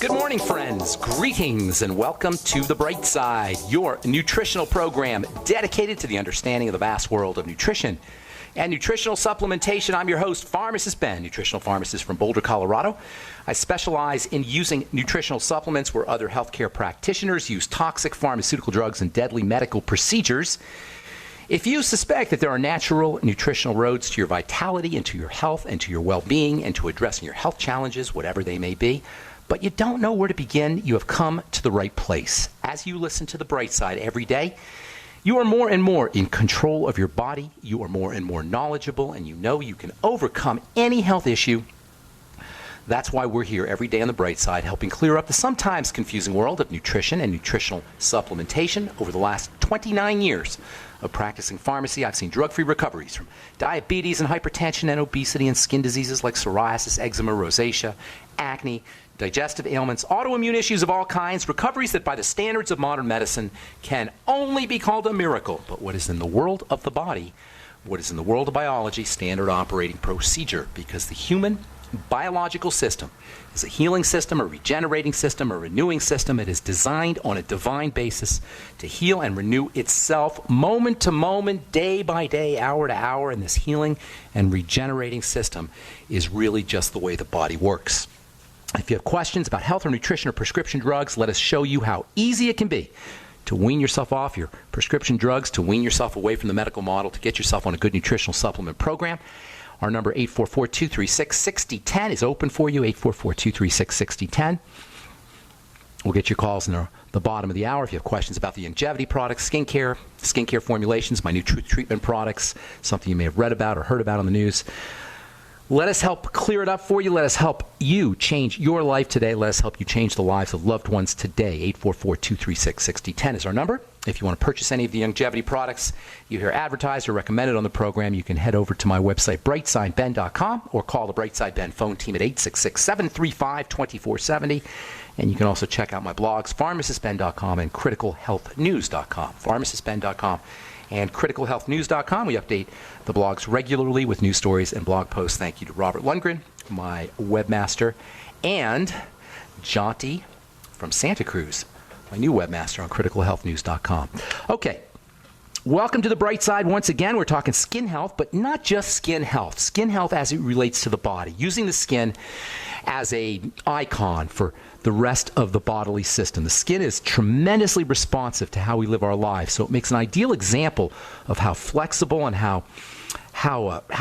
Good morning, friends. Greetings and welcome to The Bright Side, your nutritional program dedicated to the understanding of the vast world of nutrition and nutritional supplementation. I'm your host, Pharmacist Ben, nutritional pharmacist from Boulder, Colorado. I specialize in using nutritional supplements where other healthcare practitioners use toxic pharmaceutical drugs and deadly medical procedures. If you suspect that there are natural nutritional roads to your vitality and to your health and to your well-being and to addressing your health challenges, whatever they may be, but you don't know where to begin, you have come to the right place. As you listen to The Bright Side every day, you are more and more in control of your body, you are more and more knowledgeable, and you know you can overcome any health issue. That's why we're here every day on The Bright Side, helping clear up the sometimes confusing world of nutrition and nutritional supplementation. Over the last 29 years of practicing pharmacy, I've seen drug-free recoveries from diabetes and hypertension and obesity and skin diseases like psoriasis, eczema, rosacea, acne, digestive ailments, autoimmune issues of all kinds, recoveries that by the standards of modern medicine can only be called a miracle. But what is in the world of the body, what is in the world of biology, standard operating procedure, because the human biological system is a healing system, a regenerating system, a renewing system. It is designed on a divine basis to heal and renew itself moment to moment, day by day, hour to hour, and this healing and regenerating system is really just the way the body works. If you have questions about health or nutrition or prescription drugs, let us show you how easy it can be to wean yourself off your prescription drugs, to wean yourself away from the medical model, to get yourself on a good nutritional supplement program. Our number 844-236-6010 is open for you, 844-236-6010. We'll get your calls in the bottom of the hour. If you have questions about the longevity products, skincare formulations, my new Truth Treatment products, something you may have read about or heard about on the news, let us help clear it up for you. Let us help you change your life today. Let us help you change the lives of loved ones today. 844-236-6010 is our number. If you want to purchase any of the longevity products you hear advertised or recommended on the program, you can head over to my website, brightsideben.com, or call the Brightside Ben phone team at 866-735-2470. And you can also check out my blogs, pharmacistben.com and criticalhealthnews.com. Pharmacistben.com and criticalhealthnews.com. We update the blogs regularly with news stories and blog posts. Thank you to Robert Lundgren, my webmaster, and Jonty from Santa Cruz, my new webmaster on criticalhealthnews.com. Okay, welcome to The Bright Side. Once again, we're talking skin health, but not just skin health. Skin health as it relates to the body, using the skin as an icon for the rest of the bodily system. The skin is tremendously responsive to how we live our lives, so it makes an ideal example of how flexible and how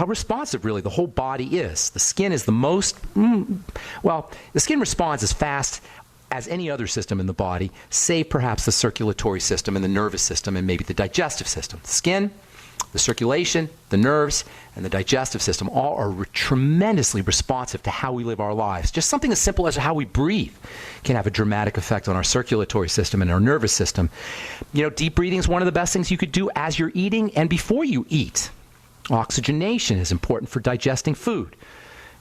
responsive really the whole body is. The skin is the most, the skin responds as fast as any other system in the body, save perhaps the circulatory system and the nervous system and maybe the digestive system. The skin, the circulation, the nerves, and the digestive system all are tremendously responsive to how we live our lives. Just something as simple as how we breathe can have a dramatic effect on our circulatory system and our nervous system. You know, deep breathing is one of the best things you could do as you're eating and before you eat. Oxygenation is important for digesting food.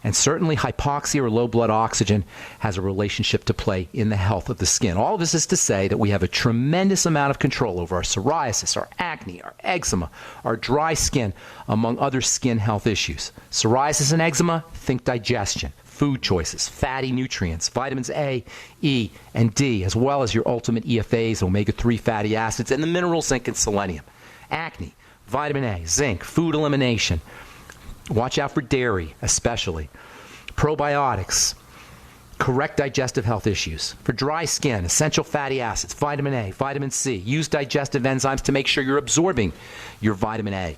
And certainly hypoxia or low blood oxygen has a relationship to play in the health of the skin. All of this is to say that we have a tremendous amount of control over our psoriasis, our acne, our eczema, our dry skin, among other skin health issues. Psoriasis and eczema, think digestion, food choices, fatty nutrients, vitamins A, E, and D, as well as your ultimate EFAs, omega-3 fatty acids, and the minerals zinc and selenium. Acne, vitamin A, zinc, food elimination. Watch out for dairy, especially. Probiotics, correct digestive health issues. For dry skin, essential fatty acids, vitamin A, vitamin C. Use digestive enzymes to make sure you're absorbing your vitamin A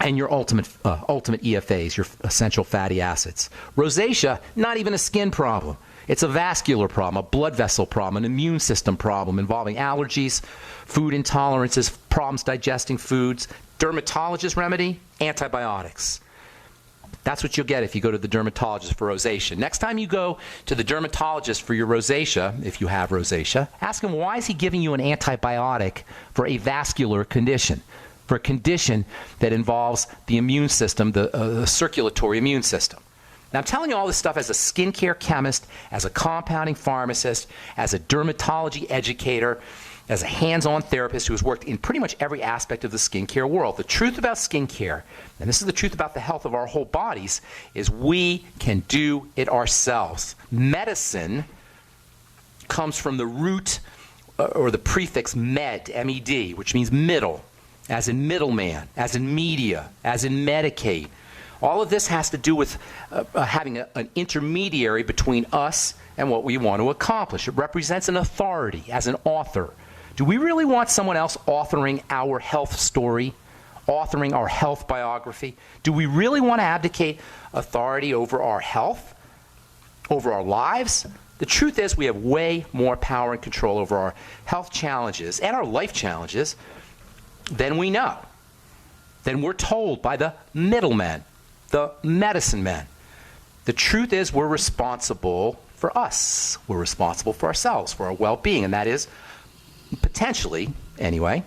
and your ultimate EFAs, your essential fatty acids. Rosacea, not even a skin problem. It's a vascular problem, a blood vessel problem, an immune system problem involving allergies, food intolerances, problems digesting foods. Dermatologist remedy, antibiotics. That's what you'll get if you go to the dermatologist for rosacea. Next time you go to the dermatologist for your rosacea, if you have rosacea, ask him why is he giving you an antibiotic for a vascular condition, for a condition that involves the immune system, the circulatory immune system. Now, I'm telling you all this stuff as a skincare chemist, as a compounding pharmacist, as a dermatology educator, as a hands-on therapist who has worked in pretty much every aspect of the skincare world. The truth about skincare, and this is the truth about the health of our whole bodies, is we can do it ourselves. Medicine comes from the root or the prefix med, M-E-D, which means middle, as in middleman, as in media, as in Medicaid. All of this has to do with having an intermediary between us and what we want to accomplish. It represents an authority as an author. Do we really want someone else authoring our health story, authoring our health biography? Do we really want to abdicate authority over our health, over our lives? The truth is we have way more power and control over our health challenges and our life challenges than we know, than we're told by the middlemen, the medicine men. The truth is we're responsible for us. We're responsible for ourselves, for our well-being, and that is potentially, anyway,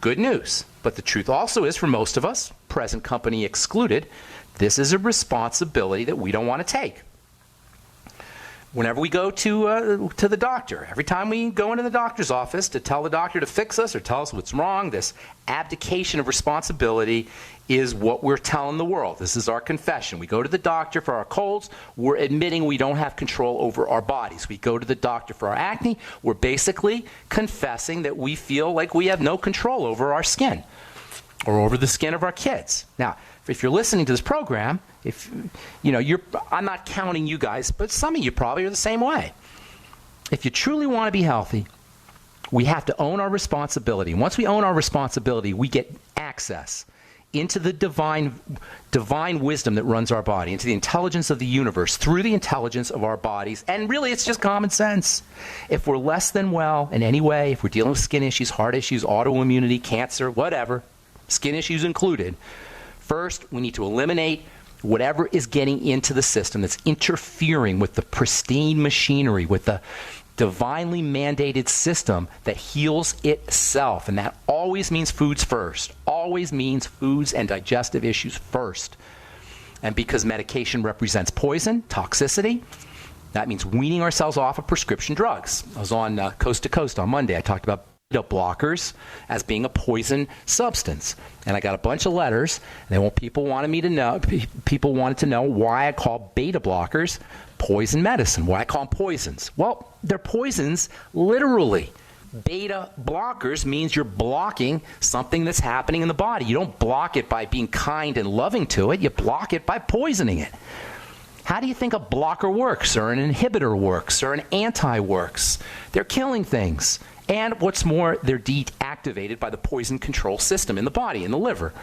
good news. But the truth also is for most of us, present company excluded, this is a responsibility that we don't want to take. Whenever we go to the doctor, every time we go into the doctor's office to tell the doctor to fix us or tell us what's wrong, this abdication of responsibility is what we're telling the world. This is our confession. We go to the doctor for our colds, we're admitting we don't have control over our bodies. We go to the doctor for our acne, we're basically confessing that we feel like we have no control over our skin or over the skin of our kids. Now, if you're listening to this program, I'm not counting you guys, but some of you probably are the same way. If you truly want to be healthy, we have to own our responsibility. Once we own our responsibility, we get access into the divine wisdom that runs our body, into the intelligence of the universe through the intelligence of our bodies. And really, it's just common sense. If we're less than well in any way, if we're dealing with skin issues, heart issues, autoimmunity, cancer, whatever, skin issues included, first, we need to eliminate whatever is getting into the system that's interfering with the pristine machinery, with the divinely mandated system that heals itself. And that always means foods first. Always means foods and digestive issues first. And because medication represents poison, toxicity, that means weaning ourselves off of prescription drugs. I was on Coast to Coast on Monday. I talked about beta blockers as being a poison substance, and I got a bunch of letters. And people wanted to know why I call beta blockers poison medicine, why I call them poisons. Well, they're poisons literally. Beta blockers means you're blocking something that's happening in the body. You don't block it by being kind and loving to it. You block it by poisoning it. How do you think a blocker works, or an inhibitor works, or an anti works? They're killing things. And what's more, they're deactivated by the poison control system in the body, in the liver.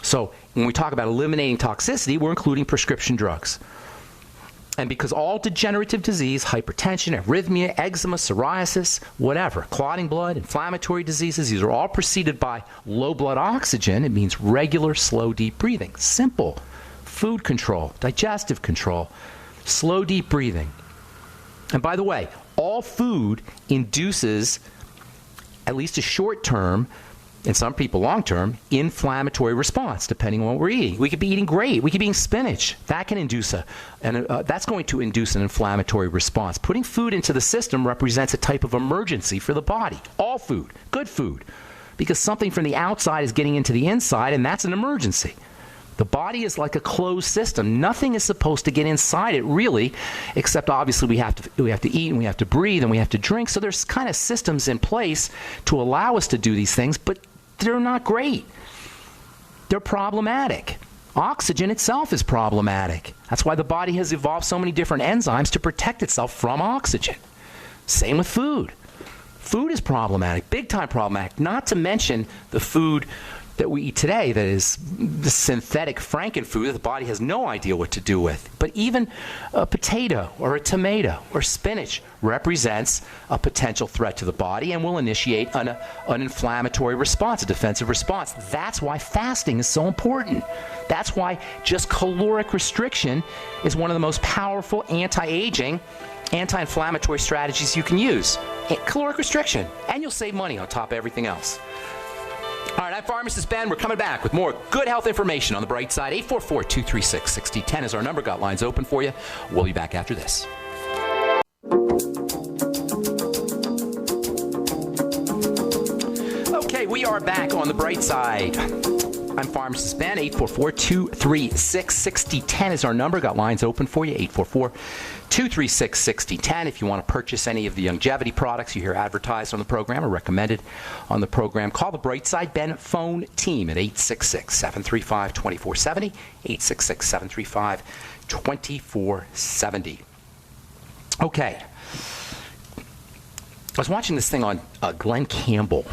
So when we talk about eliminating toxicity, we're including prescription drugs. And because all degenerative disease, hypertension, arrhythmia, eczema, psoriasis, whatever, clotting blood, inflammatory diseases, these are all preceded by low blood oxygen. It means regular, slow, deep breathing. Simple. Food control, digestive control, slow, deep breathing. And by the way, all food induces, at least a short-term, and some people long-term, inflammatory response, depending on what we're eating. We could be eating great. We could be eating spinach. That can induce that's going to induce an inflammatory response. Putting food into the system represents a type of emergency for the body. All food, good food, because something from the outside is getting into the inside, and that's an emergency. The body is like a closed system. Nothing is supposed to get inside it, really, except obviously we have to eat and we have to breathe and we have to drink. So there's kind of systems in place to allow us to do these things, but they're not great. They're problematic. Oxygen itself is problematic. That's why the body has evolved so many different enzymes to protect itself from oxygen. Same with food. Food is problematic, big time problematic, not to mention the food that we eat today that is the synthetic frankenfood that the body has no idea what to do with. But even a potato or a tomato or spinach represents a potential threat to the body and will initiate an inflammatory response, a defensive response. That's why fasting is so important. That's why just caloric restriction is one of the most powerful anti-aging, anti-inflammatory strategies you can use. Caloric restriction. And you'll save money on top of everything else. All right, I'm Pharmacist Ben. We're coming back with more good health information on the bright side. 844-236-6010 is our number. Got lines open for you. We'll be back after this. Okay, we are back on the bright side. I'm Pharmacist Ben. 844-236-6010 is our number. Got lines open for you. 844-236-6010. If you want to purchase any of the longevity products you hear advertised on the program or recommended on the program, call the Brightside Ben phone team at 866-735-2470. 866-735-2470. Okay. I was watching this thing on Glenn Campbell.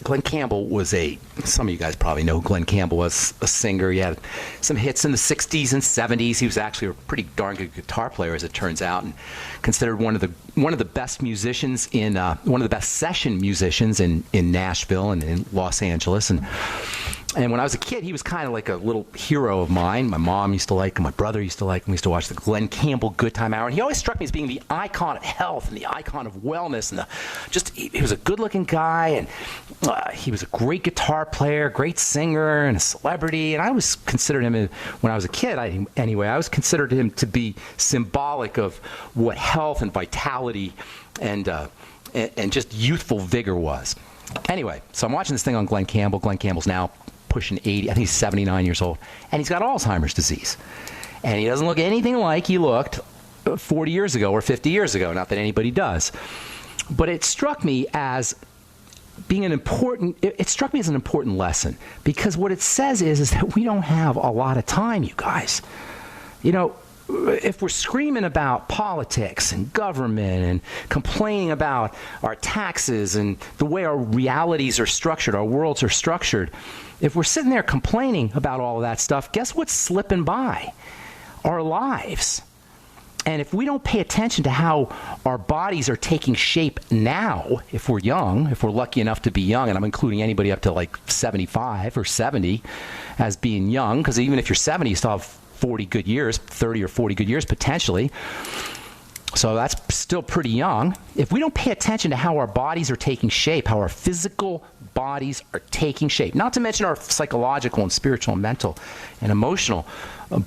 Glenn Campbell was some of you guys probably know who Glenn Campbell was, a singer. He had some hits in the 60s and 70s. He was actually a pretty darn good guitar player, as it turns out, and considered one of the best musicians one of the best session musicians in Nashville and in Los Angeles. And when I was a kid, he was kind of like a little hero of mine. My mom used to like him. My brother used to like him. We used to watch the Glenn Campbell Good Time Hour. And he always struck me as being the icon of health and the icon of wellness. And he was a good-looking guy. And he was a great guitar player, great singer, and a celebrity. And I always considered him, when I was a kid, I always considered him to be symbolic of what health and vitality and just youthful vigor was. Anyway, so I'm watching this thing on Glenn Campbell. Glenn Campbell's now pushing 80. I think he's 79 years old. And he's got Alzheimer's disease. And he doesn't look anything like he looked 40 years ago or 50 years ago. Not that anybody does. But it struck me as being an important lesson. Because what it says is that we don't have a lot of time, you guys. You know, if we're screaming about politics and government and complaining about our taxes and the way our realities are structured, our worlds are structured, if we're sitting there complaining about all of that stuff, guess what's slipping by? Our lives. And if we don't pay attention to how our bodies are taking shape now, if we're young, if we're lucky enough to be young, and I'm including anybody up to like 75 or 70 as being young, because even if you're 70, you still have 40 good years, 30 or 40 good years potentially. So that's still pretty young. If we don't pay attention to how our bodies are taking shape, how our physical bodies are taking shape, not to mention our psychological and spiritual and mental and emotional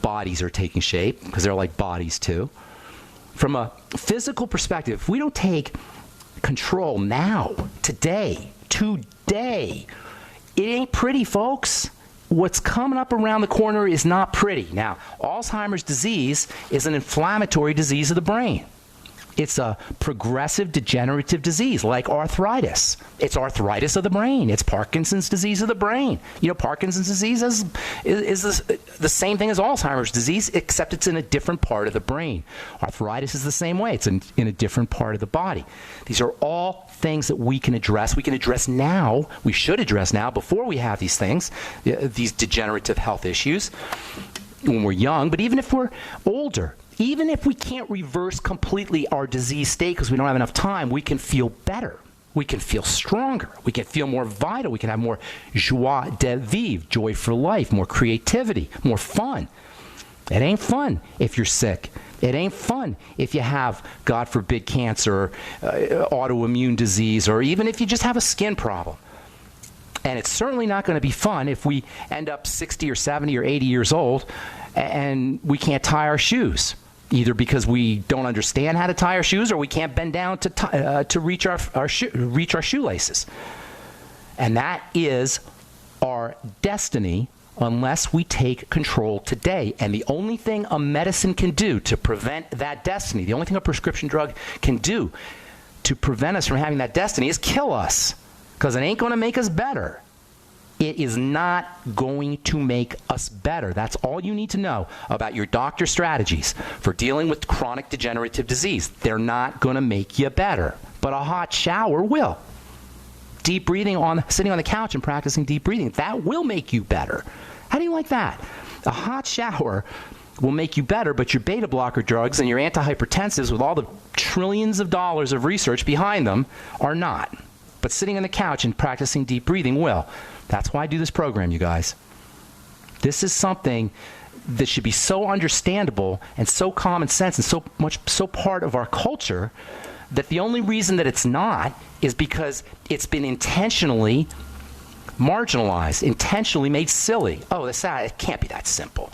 bodies are taking shape, because they're like bodies too. From a physical perspective, if we don't take control now, today, it ain't pretty, folks. What's coming up around the corner is not pretty. Now, Alzheimer's disease is an inflammatory disease of the brain. It's a progressive degenerative disease like arthritis. It's arthritis of the brain. It's Parkinson's disease of the brain. You know, Parkinson's disease is the same thing as Alzheimer's disease, except it's in a different part of the brain. Arthritis is the same way. It's in a different part of the body. These are all things that we can address. We can address now. We should address now before we have these things, these degenerative health issues when we're young. But even if we're older, even if we can't reverse completely our disease state because we don't have enough time, we can feel better. We can feel stronger. We can feel more vital. We can have more joie de vivre, joy for life, more creativity, more fun. It ain't fun if you're sick. It ain't fun if you have, God forbid, cancer, autoimmune disease, or even if you just have a skin problem. And it's certainly not going to be fun if we end up 60 or 70 or 80 years old and we can't tie our shoes, either because we don't understand how to tie our shoes or we can't bend down to reach our shoelaces. And that is our destiny unless we take control today. And the only thing a medicine can do to prevent that destiny, the only thing a prescription drug can do to prevent us from having that destiny is kill us, because it ain't going to make us better. It is not going to make us better. That's all you need to know about your doctor's strategies for dealing with chronic degenerative disease. They're not going to make you better, but a hot shower will. Deep breathing, sitting on the couch and practicing deep breathing, that will make you better. How do you like that? A hot shower will make you better, but your beta blocker drugs and your antihypertensives with all the trillions of dollars of research behind them are not. But sitting on the couch and practicing deep breathing will. That's why I do this program, you guys. This is something that should be so understandable and so common sense and so part of our culture that the only reason that it's not is because it's been intentionally marginalized, intentionally made silly. Oh, it can't be that simple.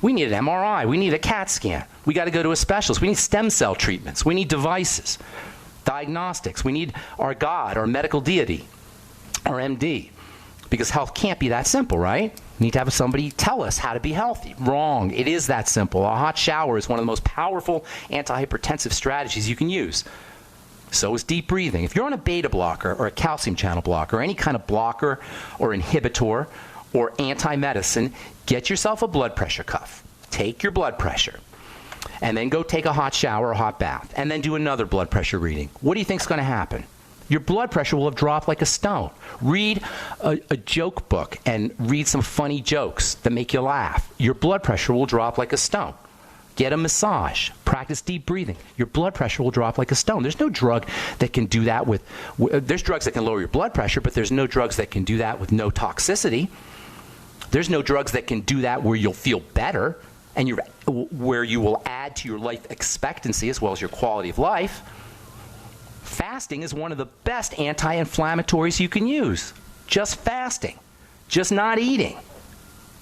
We need an MRI. We need a CAT scan. We got to go to a specialist. We need stem cell treatments. We need devices, diagnostics. We need our God, our medical deity, our MD. Because health can't be that simple, right? We need to have somebody tell us how to be healthy. Wrong. It is that simple. A hot shower is one of the most powerful antihypertensive strategies you can use. So is deep breathing. If you're on a beta blocker or a calcium channel blocker or any kind of blocker or inhibitor or anti-medicine, get yourself a blood pressure cuff. Take your blood pressure. And then go take a hot shower or a hot bath. And then do another blood pressure reading. What do you think is going to happen? Your blood pressure will have dropped like a stone. Read a joke book and read some funny jokes that make you laugh. Your blood pressure will drop like a stone. Get a massage. Practice deep breathing. Your blood pressure will drop like a stone. There's no drug that can do that with there's drugs that can lower your blood pressure, but there's no drugs that can do that with no toxicity. There's no drugs that can do that where you'll feel better and where you will add to your life expectancy as well as your quality of life. Fasting is one of the best anti-inflammatories you can use. Just fasting. Just not eating.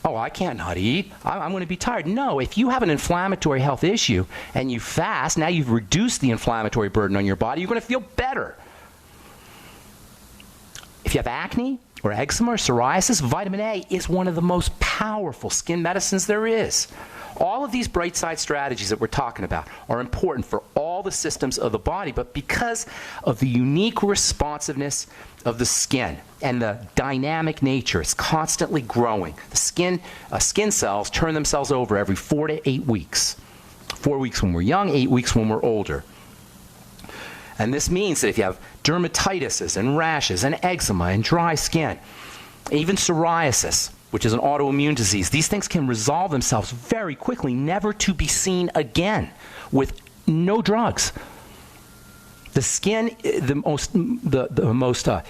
Oh, I can't not eat. I'm going to be tired. No, if you have an inflammatory health issue and you fast, now you've reduced the inflammatory burden on your body, you're going to feel better. If you have acne or eczema or psoriasis, vitamin A is one of the most powerful skin medicines there is. All of these bright side strategies that we're talking about are important for all the systems of the body, but because of the unique responsiveness of the skin and the dynamic nature, it's constantly growing. The skin cells turn themselves over every 4 to 8 weeks. 4 weeks when we're young, 8 weeks when we're older. And this means that if you have dermatitis and rashes and eczema and dry skin, even psoriasis, which is an autoimmune disease, these things can resolve themselves very quickly, never to be seen again, with no drugs. The skin, the most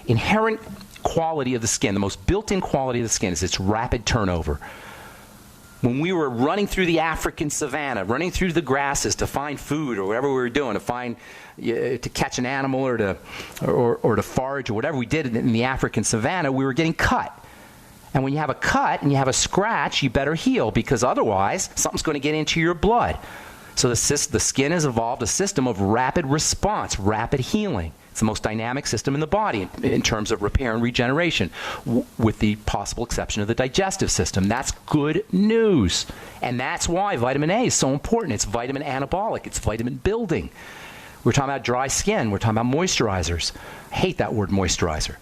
inherent quality of the skin, the most built-in quality of the skin is its rapid turnover. When we were running through the African savannah, running through the grasses to find food or whatever we were doing, to catch an animal or to forage or whatever we did in the African savannah, we were getting cut. And when you have a cut and you have a scratch, you better heal, because otherwise something's going to get into your blood. So the skin has evolved a system of rapid response, rapid healing. It's the most dynamic system in the body in terms of repair and regeneration, with the possible exception of the digestive system. That's good news. And that's why vitamin A is so important. It's vitamin anabolic. It's vitamin building. We're talking about dry skin. We're talking about moisturizers. I hate that word moisturizer.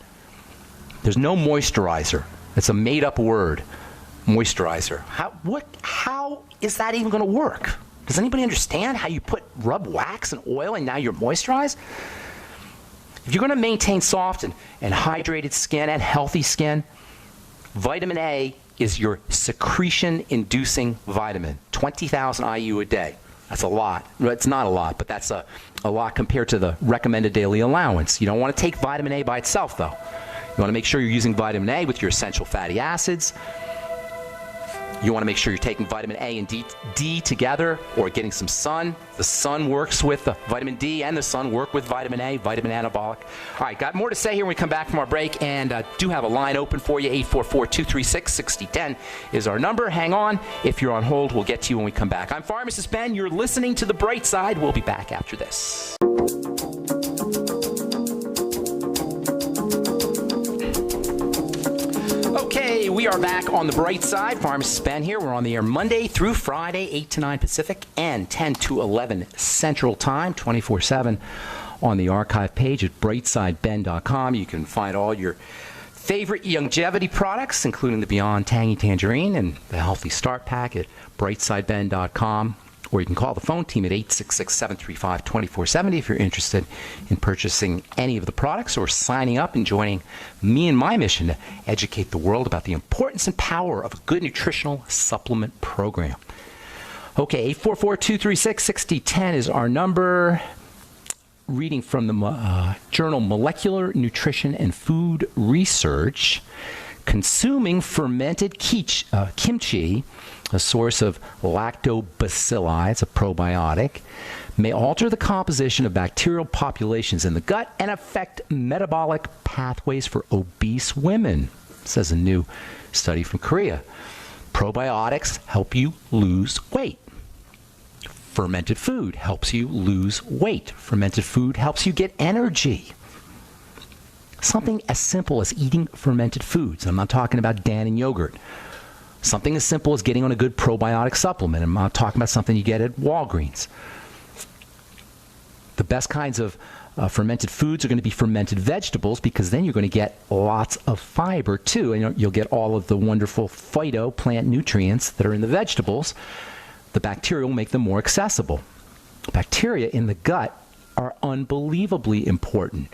There's no moisturizer. It's a made-up word, moisturizer. How is that even going to work? Does anybody understand how you rub wax and oil and now you're moisturized? If you're going to maintain soft and hydrated skin and healthy skin, vitamin A is your secretion-inducing vitamin, 20,000 IU a day. That's a lot. Well, it's not a lot, but that's a lot compared to the recommended daily allowance. You don't want to take vitamin A by itself, though. You want to make sure you're using vitamin A with your essential fatty acids. You want to make sure you're taking vitamin A and D together, or getting some sun. The sun works with the vitamin D, and the sun work with vitamin A, vitamin anabolic. All right, got more to say here when we come back from our break, and do have a line open for you. 844-236-6010 is our number. Hang on. If you're on hold, we'll get to you when we come back. I'm Pharmacist Ben. You're listening to The Bright Side. We'll be back after this. Okay, we are back on The Bright Side. Pharmacist Ben here. We're on the air Monday through Friday, 8 to 9 Pacific and 10 to 11 Central Time, 24/7 on the archive page at brightsideben.com. You can find all your favorite longevity products, including the Beyond Tangy Tangerine and the Healthy Start Pack at brightsideben.com. Or you can call the phone team at 866-735-2470 if you're interested in purchasing any of the products or signing up and joining me in my mission to educate the world about the importance and power of a good nutritional supplement program. Okay, 844-236-6010 is our number. Reading from the journal Molecular Nutrition and Food Research, consuming fermented kimchi, a source of lactobacilli, it's a probiotic, may alter the composition of bacterial populations in the gut and affect metabolic pathways for obese women, says a new study from Korea. Probiotics help you lose weight. Fermented food helps you lose weight. Fermented food helps you get energy. Something as simple as eating fermented foods. I'm not talking about Dannon yogurt. Something as simple as getting on a good probiotic supplement. I'm not talking about something you get at Walgreens. The best kinds of fermented foods are going to be fermented vegetables, because then you're going to get lots of fiber too, and you'll get all of the wonderful phyto plant nutrients that are in the vegetables. The bacteria will make them more accessible. Bacteria in the gut are unbelievably important.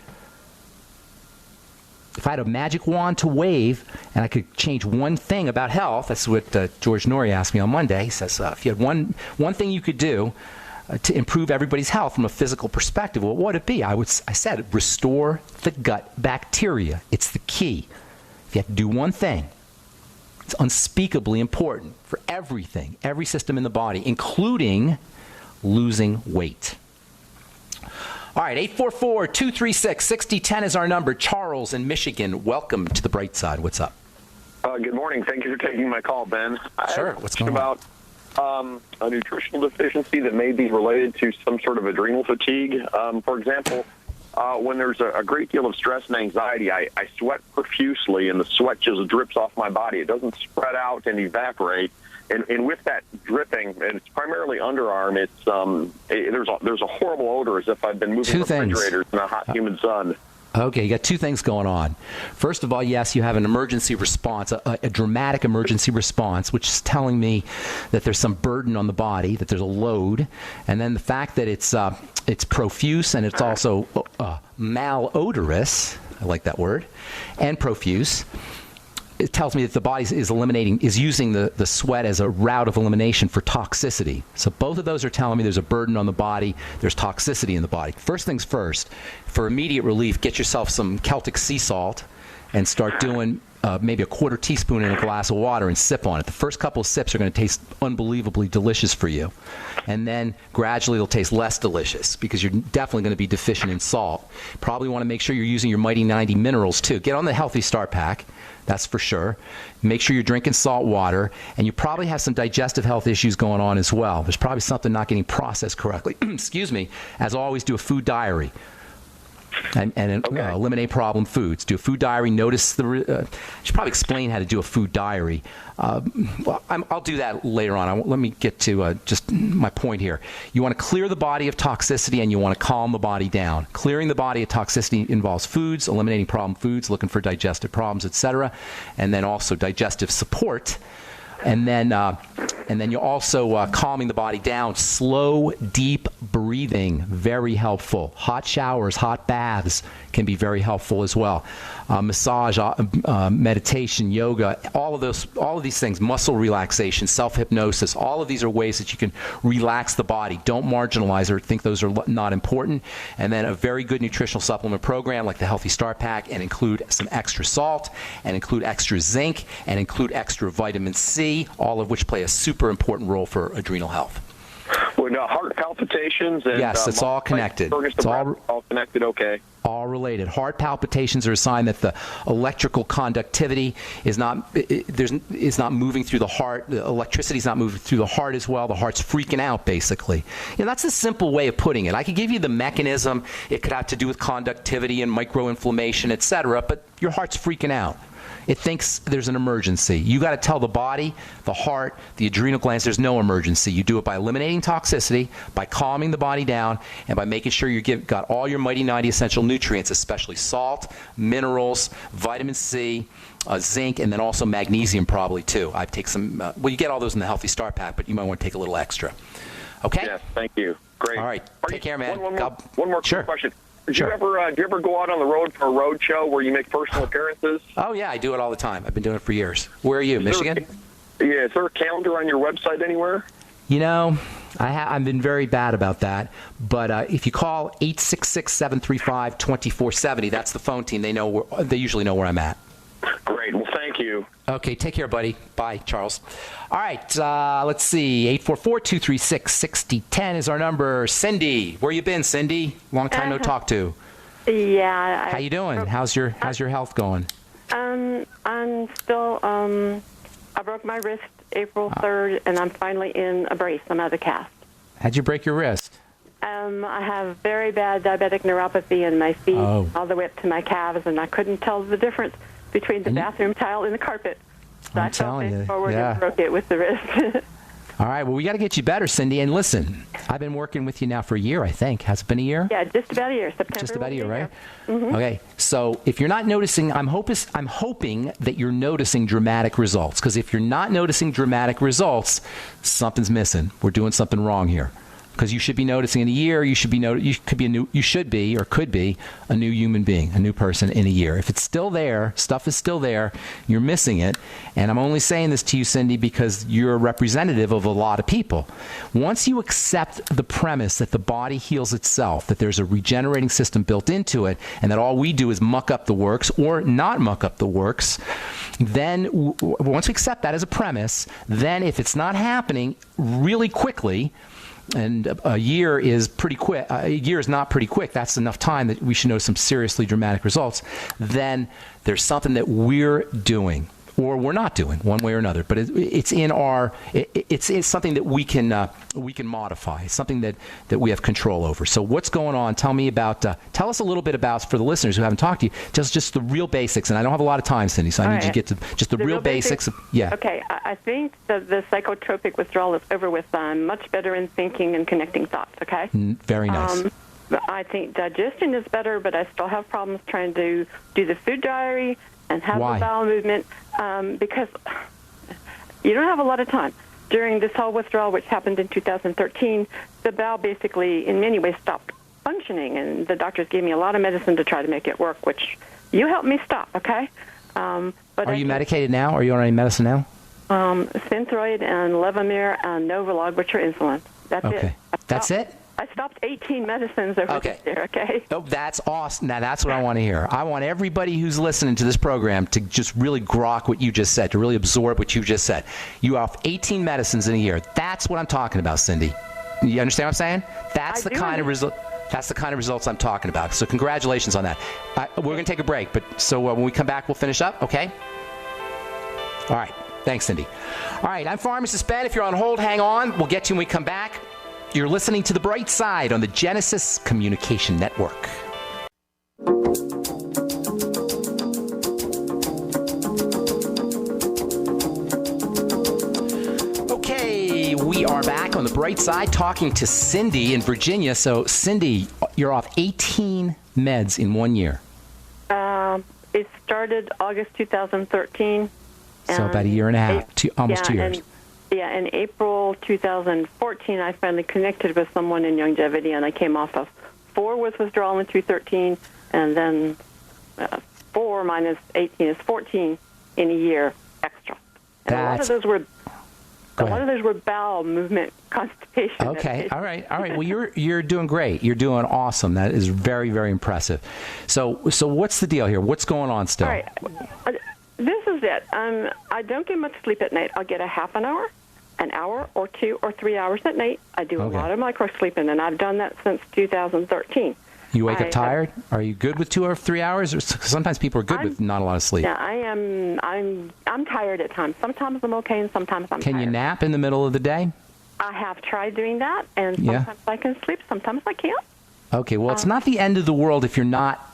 If I had a magic wand to wave and I could change one thing about health, that's what George Norrie asked me on Monday. He says, if you had one thing you could do to improve everybody's health from a physical perspective, what would it be? I said, restore the gut bacteria. It's the key. If you have to do one thing, it's unspeakably important for everything, every system in the body, including losing weight. All right, 844-236-6010 is our number. Charles in Michigan, welcome to the bright side. What's up? Good morning. Thank you for taking my call, Ben. Sure. What's going on? About a nutritional deficiency that may be related to some sort of adrenal fatigue. For example, when there's a great deal of stress and anxiety, I sweat profusely, and the sweat just drips off my body. It doesn't spread out and evaporate. And with that dripping, and it's primarily underarm, there's a horrible odor, as if I've been moving refrigerators in a hot, humid sun. Okay, you got two things going on. First of all, yes, you have an emergency response, a dramatic emergency response, which is telling me that there's some burden on the body, that there's a load, and then the fact that it's profuse and it's also malodorous. I like that word, and profuse. It tells me that the body is using the sweat as a route of elimination for toxicity. So both of those are telling me there's a burden on the body, there's toxicity in the body. First things first, for immediate relief, get yourself some Celtic sea salt and start doing maybe a quarter teaspoon in a glass of water and sip on it. The first couple of sips are going to taste unbelievably delicious for you. And then gradually it'll taste less delicious, because you're definitely going to be deficient in salt. Probably want to make sure you're using your Mighty 90 minerals too. Get on the Healthy Start Pack. That's for sure. Make sure you're drinking salt water, and you probably have some digestive health issues going on as well. There's probably something not getting processed correctly. Excuse me. As always, do a food diary. And eliminate problem foods. Do a food diary. Notice I should probably explain how to do a food diary. I'll do that later on. Let me get to just my point here. You want to clear the body of toxicity, and you want to calm the body down. Clearing the body of toxicity involves foods, eliminating problem foods, looking for digestive problems, etc., and then also digestive support. And then you're also calming the body down. Slow, deep breathing, very helpful. Hot showers, hot baths can be very helpful as well. Massage, meditation, yoga, all of these things, muscle relaxation, self-hypnosis, all of these are ways that you can relax the body. Don't marginalize or think those are not important. And then a very good nutritional supplement program like the Healthy Start Pack, and include some extra salt, and include extra zinc, and include extra vitamin C, all of which play a super important role for adrenal health. With heart palpitations and yes, it's all connected. It's all connected. Okay. All related. Heart palpitations are a sign that the electrical conductivity is not moving through the heart. The electricity is not moving through the heart as well. The heart's freaking out, basically. That's a simple way of putting it. I could give you the mechanism. It could have to do with conductivity and microinflammation, etc. But your heart's freaking out. It thinks there's an emergency. You got to tell the body, the heart, the adrenal glands there's no emergency. You do it by eliminating toxicity, by calming the body down, and by making sure you've got all your Mighty 90 essential nutrients, especially salt, minerals, vitamin C, zinc, and then also magnesium probably too. I take some, you get all those in the Healthy Start Pack, but you might want to take a little extra. Okay? Yes, thank you. Great. All right. Take care, man. One more Sure. quick question. Do Sure. you ever go out on the road for a road show where you make personal appearances? Oh, yeah, I do it all the time. I've been doing it for years. Where are you, Michigan? Is there a calendar on your website anywhere? I've been very bad about that. But if you call 866-735-2470, that's the phone team. They usually know where I'm at. Great. Well, thank you. Okay, take care, buddy. Bye, Charles. All right, let's see. 844-236-6010 is our number. Cindy, where you been, Cindy? Long time no talk to. Yeah. How you doing? How's your health going? I'm still. I broke my wrist April 3rd, and I'm finally in a brace. I'm out of the cast. How'd you break your wrist? I have very bad diabetic neuropathy in my feet, all the way up to my calves, and I couldn't tell the difference between the bathroom tile and the carpet. So I fell forward and broke it with the wrist. All right. Well, we got to get you better, Cindy. And listen, I've been working with you now for a year, I think. Has it been a year? Yeah, just about a year. September. Just about a year, right? Mm-hmm. Okay. So if you're not noticing, I'm hoping that you're noticing dramatic results. Because if you're not noticing dramatic results, something's missing. We're doing something wrong here. Because you should be noticing in a year, you should be or could be a new human being, a new person in a year. If it's still there, stuff is still there, you're missing it. And I'm only saying this to you, Cindy, because you're a representative of a lot of people. Once you accept the premise that the body heals itself, that there's a regenerating system built into it, and that all we do is muck up the works or not muck up the works, then once we accept that as a premise, then if it's not happening really quickly, and a year is pretty quick. A year is not pretty quick. That's enough time that we should know some seriously dramatic results. Then there's something that we're doing, or we're not doing, one way or another. But it's in our. It's something that we can modify. It's something that we have control over. So what's going on? Tell me about. Tell us a little bit about, for the listeners who haven't talked to you, just the real basics. And I don't have a lot of time, Cindy, so I need you to get to just the real basics. Yeah. Okay. I think that the psychotropic withdrawal is over with. I'm much better in thinking and connecting thoughts. Okay. Very nice. I think digestion is better, but I still have problems trying to do the food diary and have the bowel movement, because you don't have a lot of time. During this whole withdrawal, which happened in 2013, the bowel basically, in many ways, stopped functioning, and the doctors gave me a lot of medicine to try to make it work, which you helped me stop, okay? But are you medicated now? Are you on any medicine now? Synthroid and Levemir and Novolog, which are insulin. That's it. That's it? I stopped 18 medicines over this year, okay? Oh, that's awesome. Now, that's what I want to hear. I want everybody who's listening to this program to just really grok what you just said, to really absorb what you just said. You off 18 medicines in a year. That's what I'm talking about, Cindy. You understand what I'm saying? That's the kind of result. That's the kind of results I'm talking about. So congratulations on that. We're going to take a break, but so when we come back, we'll finish up, okay? All right. Thanks, Cindy. All right, I'm Pharmacist Ben. If you're on hold, hang on. We'll get to you when we come back. You're listening to The Bright Side on the Genesis Communication Network. Okay, we are back on The Bright Side talking to Cindy in Virginia. So, Cindy, you're off 18 meds in 1 year. It started August 2013. So about a year and a half, almost 2 years. In April 2014, I finally connected with someone in longevity, and I came off of 4 with withdrawal in 2013, and then 4 minus 18 is 14 in a year extra. And a lot of those were bowel movement constipation. Okay, all right. Well, you're doing great. You're doing awesome. That is very, very impressive. So what's the deal here? What's going on still? All right. This is it. I don't get much sleep at night. I'll get a half an hour or 2 or 3 hours at night. I do a lot of micro sleeping, and I've done that since 2013. You wake up tired? Are you good with 2 or 3 hours? Or sometimes people are good with not a lot of sleep. Yeah, I am. I'm tired at times. Sometimes I'm okay, and sometimes I'm tired. Can you nap in the middle of the day? I have tried doing that, and sometimes I can sleep. Sometimes I can't. Okay, well, it's not the end of the world if you nap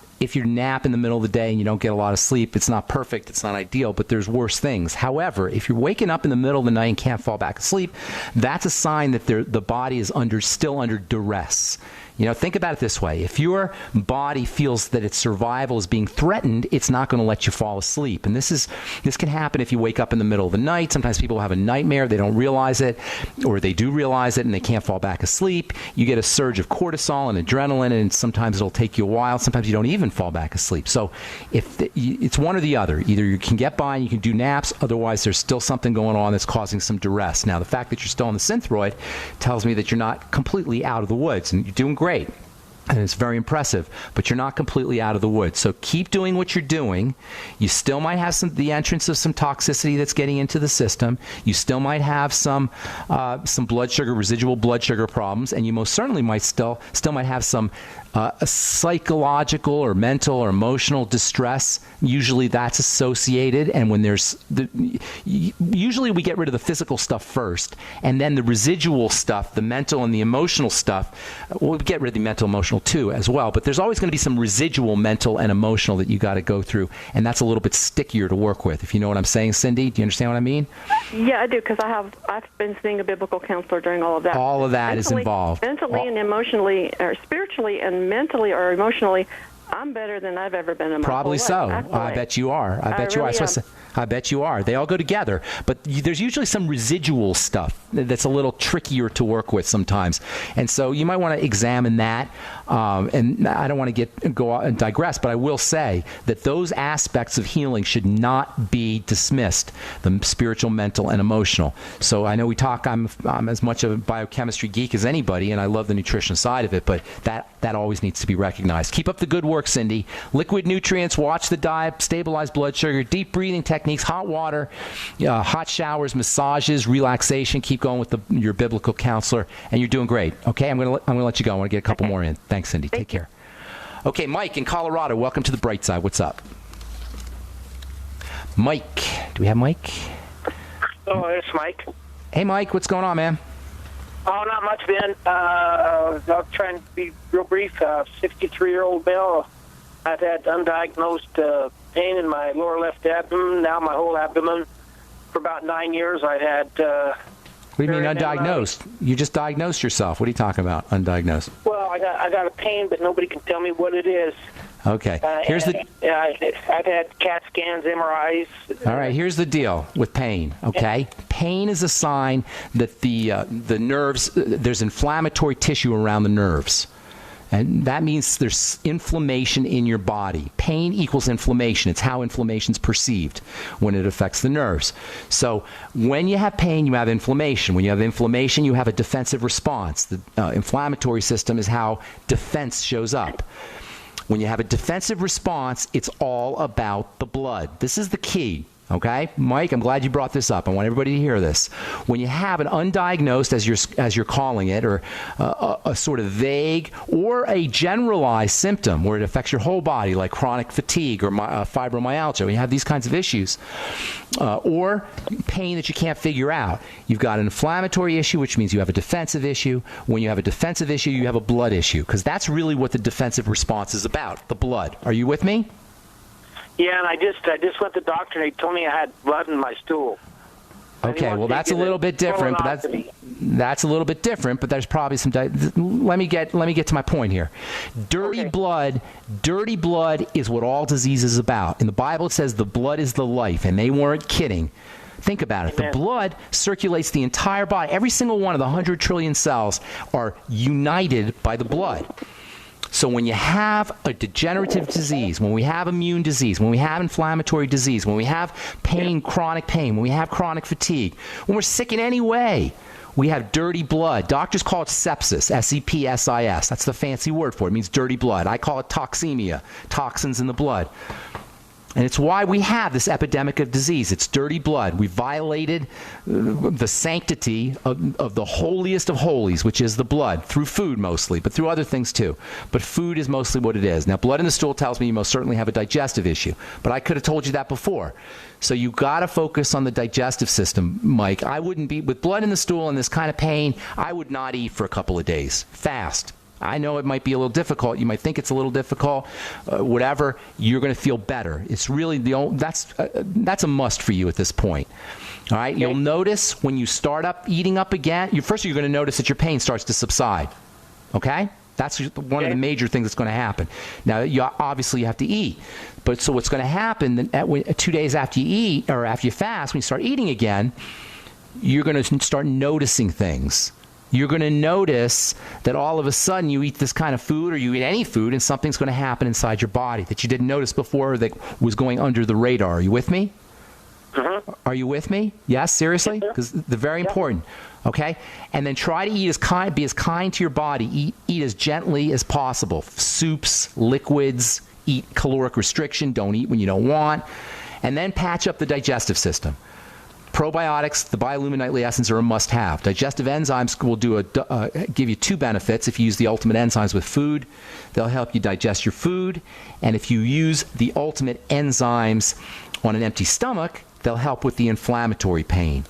in the middle of the day and you don't get a lot of sleep. It's not perfect. It's not ideal, but there's worse things. However, if you're waking up in the middle of the night and can't fall back asleep, that's a sign that the body is still under duress. You know, think about it this way. If your body feels that its survival is being threatened, it's not going to let you fall asleep. And this can happen if you wake up in the middle of the night. Sometimes people have a nightmare. They don't realize it, or they do realize it and they can't fall back asleep. You get a surge of cortisol and adrenaline, and sometimes it'll take you a while. Sometimes you don't even fall back asleep. So it's one or the other. Either you can get by and you can do naps, otherwise there's still something going on that's causing some duress. Now, the fact that you're still on the Synthroid tells me that you're not completely out of the woods, and you're doing great. And it's very impressive, but you're not completely out of the woods. So keep doing what you're doing. You still might have the entrance of some toxicity that's getting into the system. You still might have some residual blood sugar problems, and you most certainly might still might have some a psychological or mental or emotional distress, usually that's associated. And when usually we get rid of the physical stuff first, and then the residual stuff, the mental and the emotional stuff, we'll get rid of the mental emotional too as well. But there's always going to be some residual mental and emotional that you got to go through, and that's a little bit stickier to work with, if you know what I'm saying, Cindy. Do you understand what I mean? Yeah, I do, because I've been seeing a biblical counselor during all of that. All of that is involved. Mentally and emotionally, or spiritually and mentally or emotionally, I'm better than I've ever been in my Probably whole life, so. I bet you are. I bet you really are. I bet you are. They all go together. But there's usually some residual stuff that's a little trickier to work with sometimes. And so you might want to examine that. And I don't want to go out and digress, but I will say that those aspects of healing should not be dismissed, the spiritual, mental, and emotional. So I know we talk, I'm as much of a biochemistry geek as anybody, and I love the nutrition side of it, but that always needs to be recognized. Keep up the good work, Cindy. Liquid nutrients, watch the diet, stabilize blood sugar, deep breathing techniques, hot water, hot showers, massages, relaxation. Keep going with your biblical counselor, and you're doing great. Okay, I'm going to let you go. I want to get a couple more in. Thanks, Cindy. Take care. Okay, Mike in Colorado. Welcome to the bright side. What's up? Mike. Do we have Mike? Oh, it's Mike. Hey, Mike. What's going on, man? Oh, not much, Ben. I'll try and be real brief. 63-year-old male. I've had undiagnosed pain in my lower left abdomen, now my whole abdomen. For about 9 years, I had... What do you mean undiagnosed? You just diagnosed yourself. What are you talking about, undiagnosed? Well, I got a pain, but nobody can tell me what it is. Okay. I've had CAT scans, MRIs. All right. Here's the deal with pain. Okay. Pain is a sign that the nerves, there's inflammatory tissue around the nerves. And that means there's inflammation in your body. Pain equals inflammation. It's how inflammation is perceived when it affects the nerves. So when you have pain, you have inflammation. When you have inflammation, you have a defensive response. The inflammatory system is how defense shows up. When you have a defensive response, it's all about the blood. This is the key. Okay, Mike, I'm glad you brought this up. I want everybody to hear this. When you have an undiagnosed, as you're calling it, or a sort of vague or a generalized symptom where it affects your whole body, like chronic fatigue or fibromyalgia, when you have these kinds of issues, or pain that you can't figure out, you've got an inflammatory issue, which means you have a defensive issue. When you have a defensive issue, you have a blood issue, because that's really what the defensive response is about, the blood. Are you with me? Yeah, and I just went to the doctor, and they told me I had blood in my stool. Okay, well, that's a little bit different, but that's a little bit different, but there's probably some... Let me get to my point here. Dirty blood is what all disease is about. In the Bible, it says the blood is the life, and they weren't kidding. Think about it. The blood circulates the entire body. Every single one of the 100 trillion cells are united by the blood. So when you have a degenerative disease, when we have immune disease, when we have inflammatory disease, when we have pain, chronic pain, when we have chronic fatigue, when we're sick in any way, we have dirty blood. Doctors call it sepsis, S-E-P-S-I-S. That's the fancy word for it. It means dirty blood. I call it toxemia, toxins in the blood. And it's why we have this epidemic of disease. It's dirty blood. We violated the sanctity of the holiest of holies, which is the blood, through food mostly, but through other things too. But food is mostly what it is. Now, blood in the stool tells me you most certainly have a digestive issue, but I could have told you that before. So you got to focus on the digestive system, Mike. I wouldn't be, with blood in the stool and this kind of pain, I would not eat for a couple of days. Fast. I know it might be a little difficult. You might think it's a little difficult. Whatever, you're going to feel better. It's really that's a must for you at this point. All right. Okay. You'll notice when you start eating up again. You're going to notice that your pain starts to subside. Okay. That's one of the major things that's going to happen. Now, obviously you have to eat, but so what's going to happen 2 days after you eat or after you fast, when you start eating again, you're going to start noticing things. You're going to notice that all of a sudden you eat this kind of food or you eat any food and something's going to happen inside your body that you didn't notice before that was going under the radar. Are you with me? Uh-huh. Are you with me? Yes, seriously? Because they're very important. Okay? And then try to be as kind to your body. Eat as gently as possible. Soups, liquids, eat caloric restriction. Don't eat when you don't want. And then patch up the digestive system. probiotics, the biolumin nightly essence are a must-have. Digestive enzymes will give you two benefits. If you use the Ultimate Enzymes with food, they'll help you digest your food. And if you use the Ultimate Enzymes on an empty stomach, they'll help with the inflammatory pain.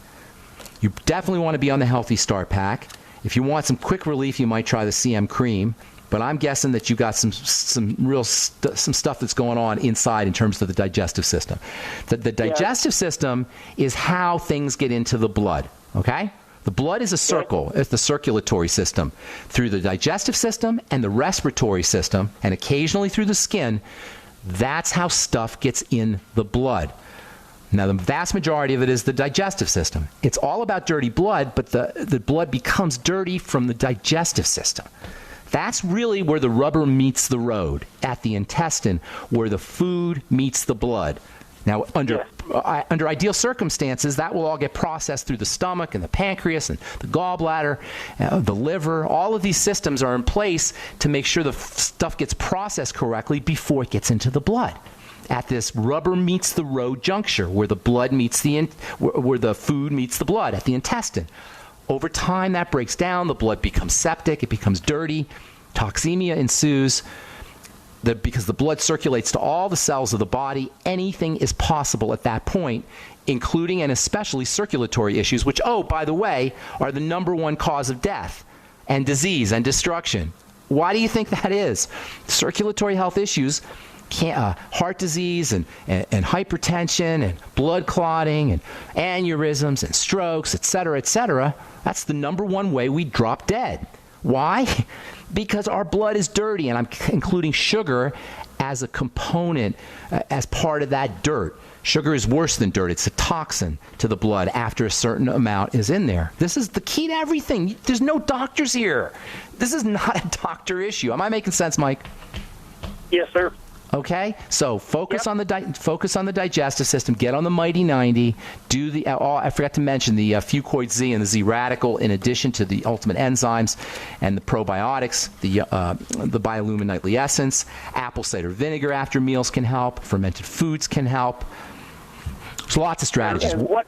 You definitely want to be on the Healthy Start Pack. If you want some quick relief, you might try the CM Cream. But I'm guessing that you got some stuff that's going on inside in terms of the digestive system. The digestive system is how things get into the blood, okay? The blood is a circle. It's the circulatory system. Through the digestive system and the respiratory system, and occasionally through the skin, that's how stuff gets in the blood. Now, the vast majority of it is the digestive system. It's all about dirty blood, but the blood becomes dirty from the digestive system. That's really where the rubber meets the road, at the intestine, where the food meets the blood. Now, under ideal circumstances, that will all get processed through the stomach and the pancreas and the gallbladder, the liver. All of these systems are in place to make sure the stuff gets processed correctly before it gets into the blood. At this rubber meets the road juncture, where the blood meets where the food meets the blood, at the intestine. Over time, that breaks down. The blood becomes septic. It becomes dirty. Toxemia ensues. Because the blood circulates to all the cells of the body, anything is possible at that point, including and especially circulatory issues, which, oh, by the way, are the number one cause of death and disease and destruction. Why do you think that is? Circulatory health issues, heart disease and hypertension and blood clotting and aneurysms and strokes, et cetera, that's the number one way we drop dead. Why? Because our blood is dirty, and I'm including sugar as a component, as part of that dirt. Sugar is worse than dirt. It's a toxin to the blood after a certain amount is in there. This is the key to everything. There's no doctors here. This is not a doctor issue. Am I making sense, Mike? Yes, sir. Okay, so focus on the digestive system. Get on the Mighty 90. Do the I forgot to mention the Fuchs Z and the Z Radical, in addition to the Ultimate Enzymes and the probiotics. The Biolumin Nightly Essence, apple cider vinegar after meals can help. Fermented foods can help. There's lots of strategies. And what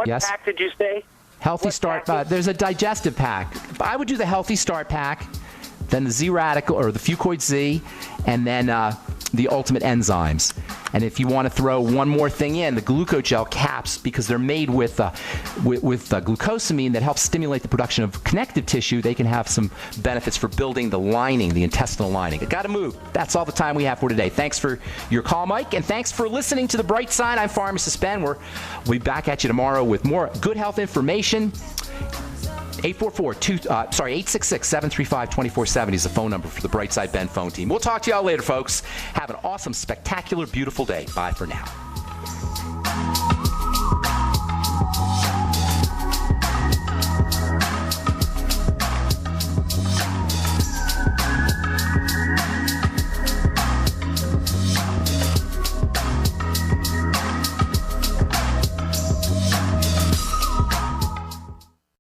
yes? pack did you say? Healthy Start. There's a digestive pack. I would do the Healthy Start Pack, then the Z Radical or the Fuchs Z, and then the Ultimate Enzymes. And if you want to throw one more thing in, the glucogel caps, because they're made with glucosamine that helps stimulate the production of connective tissue, they can have some benefits for building the lining, the intestinal lining. I got to move. That's all the time we have for today. Thanks for your call, Mike, and thanks for listening to The Bright Side. I'm Pharmacist Ben. We'll be back at you tomorrow with more good health information. 866-735-2470 is the phone number for the Brightside Ben phone team. We'll talk to y'all later, folks. Have an awesome, spectacular, beautiful day. Bye for now.